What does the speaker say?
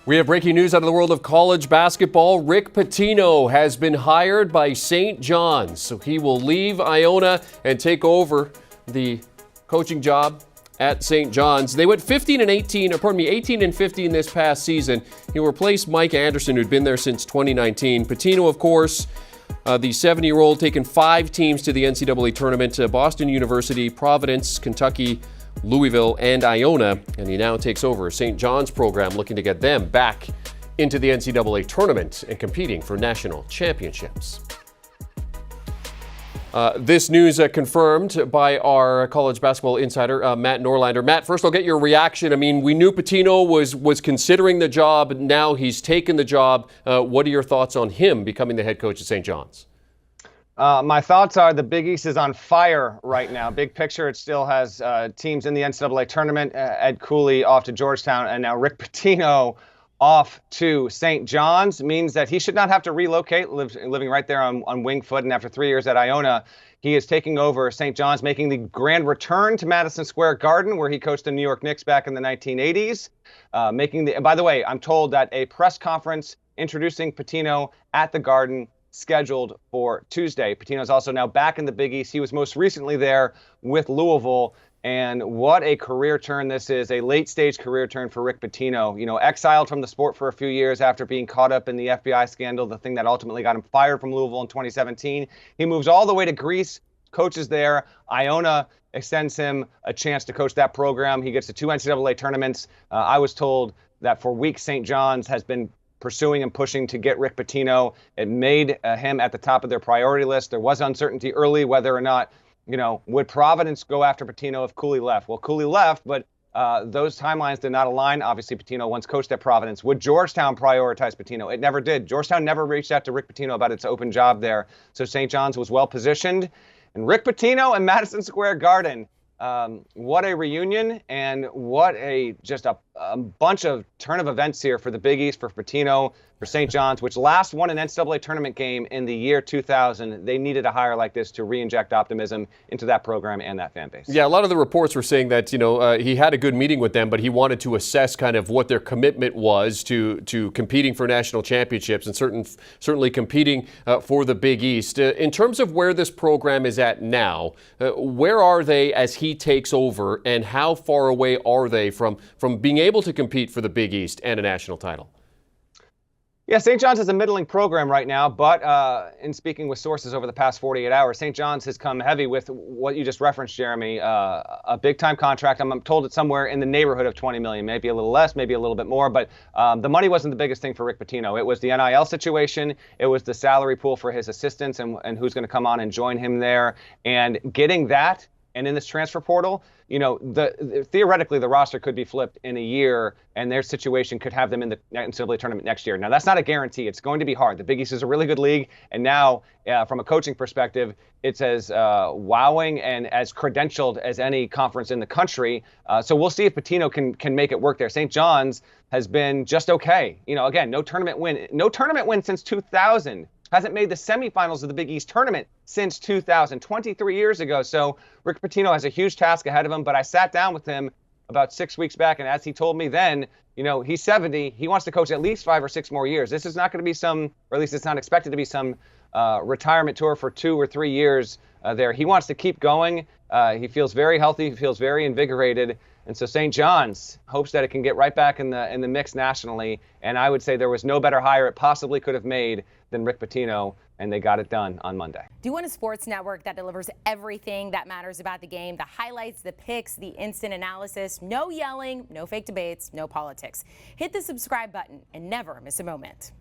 We have breaking news out of the world of college basketball. Rick Pitino has been hired by St. John's, so he will leave Iona and take over the coaching job at St. John's. They went 18 and 15 this past season. He replaced Mike Anderson, who'd been there since 2019. Pitino, of course, the 70-year-old, taken 5 teams to the NCAA tournament: Boston University, Providence, Kentucky, Louisville, and Iona, and he now takes over St. John's program, looking to get them back into the NCAA tournament and competing for national championships. This news confirmed by our college basketball insider, Matt Norlander. Matt, first I'll get your reaction. I mean, we knew Pitino was considering the job. Now he's taken the job. What are your thoughts on him becoming the head coach at St. John's? My thoughts are the Big East is on fire right now. Big picture, it still has teams in the NCAA tournament. Ed Cooley off to Georgetown, and now Rick Pitino off to St. John's. Means that he should not have to relocate, living right there on wing foot. And after 3 years at Iona, he is taking over St. John's, making the grand return to Madison Square Garden, where he coached the New York Knicks back in the 1980s. By the way, I'm told that a press conference introducing Pitino at the Garden scheduled for Tuesday. Pitino is also now back in the Big East. He was most recently there with Louisville, and what a career turn this is, a late-stage career turn for Rick Pitino. You know, exiled from the sport for a few years after being caught up in the FBI scandal, the thing that ultimately got him fired from Louisville in 2017. He moves all the way to Greece, coaches there. Iona extends him a chance to coach that program. He gets to 2 NCAA tournaments. I was told that for weeks St. John's has been pursuing and pushing to get Rick Pitino. It made him at the top of their priority list. There was uncertainty early whether or not, would Providence go after Pitino if Cooley left? Well, Cooley left, but those timelines did not align. Obviously, Pitino once coached at Providence. Would Georgetown prioritize Pitino? It never did. Georgetown never reached out to Rick Pitino about its open job there. So St. John's was well positioned. And Rick Pitino and Madison Square Garden. What a reunion, and what a bunch of turn of events here for the Big East, for Pitino, for St. John's, which last won an NCAA tournament game in the year 2000. They needed a hire like this to re-inject optimism into that program and that fan base. Yeah, a lot of the reports were saying that, he had a good meeting with them, but he wanted to assess kind of what their commitment was to competing for national championships and certainly competing for the Big East. In terms of where this program is at now, where are they as he takes over, and how far away are they from being able to compete for the Big East and a national title? Yeah, St. John's is a middling program right now, but in speaking with sources over the past 48 hours, St. John's has come heavy with what you just referenced, Jeremy, a big-time contract. I'm told it's somewhere in the neighborhood of $20 million, maybe a little less, maybe a little bit more, but the money wasn't the biggest thing for Rick Pitino. It was the NIL situation, it was the salary pool for his assistants and who's going to come on and join him there, and getting that. And in this transfer portal, theoretically, the roster could be flipped in a year, and their situation could have them in the NCAA tournament next year. Now, that's not a guarantee. It's going to be hard. The Big East is a really good league, and now, from a coaching perspective, it's as wowing and as credentialed as any conference in the country. So we'll see if Pitino can make it work there. St. John's has been just okay. Again, no tournament win since 2000. Hasn't made the semifinals of the Big East tournament since 2000, 23 years ago. So Rick Pitino has a huge task ahead of him, but I sat down with him about 6 weeks back, and as he told me then, he's 70. He wants to coach at least 5 or 6 more years. This is not going to be or at least it's not expected to be some retirement tour for 2 or 3 years there. He wants to keep going. He feels very healthy. He feels very invigorated. And so St. John's hopes that it can get right back in the mix nationally. And I would say there was no better hire it possibly could have made than Rick Pitino, and they got it done on Monday. Do you want a sports network that delivers everything that matters about the game? The highlights, the picks, the instant analysis, no yelling, no fake debates, no politics. Hit the subscribe button and never miss a moment.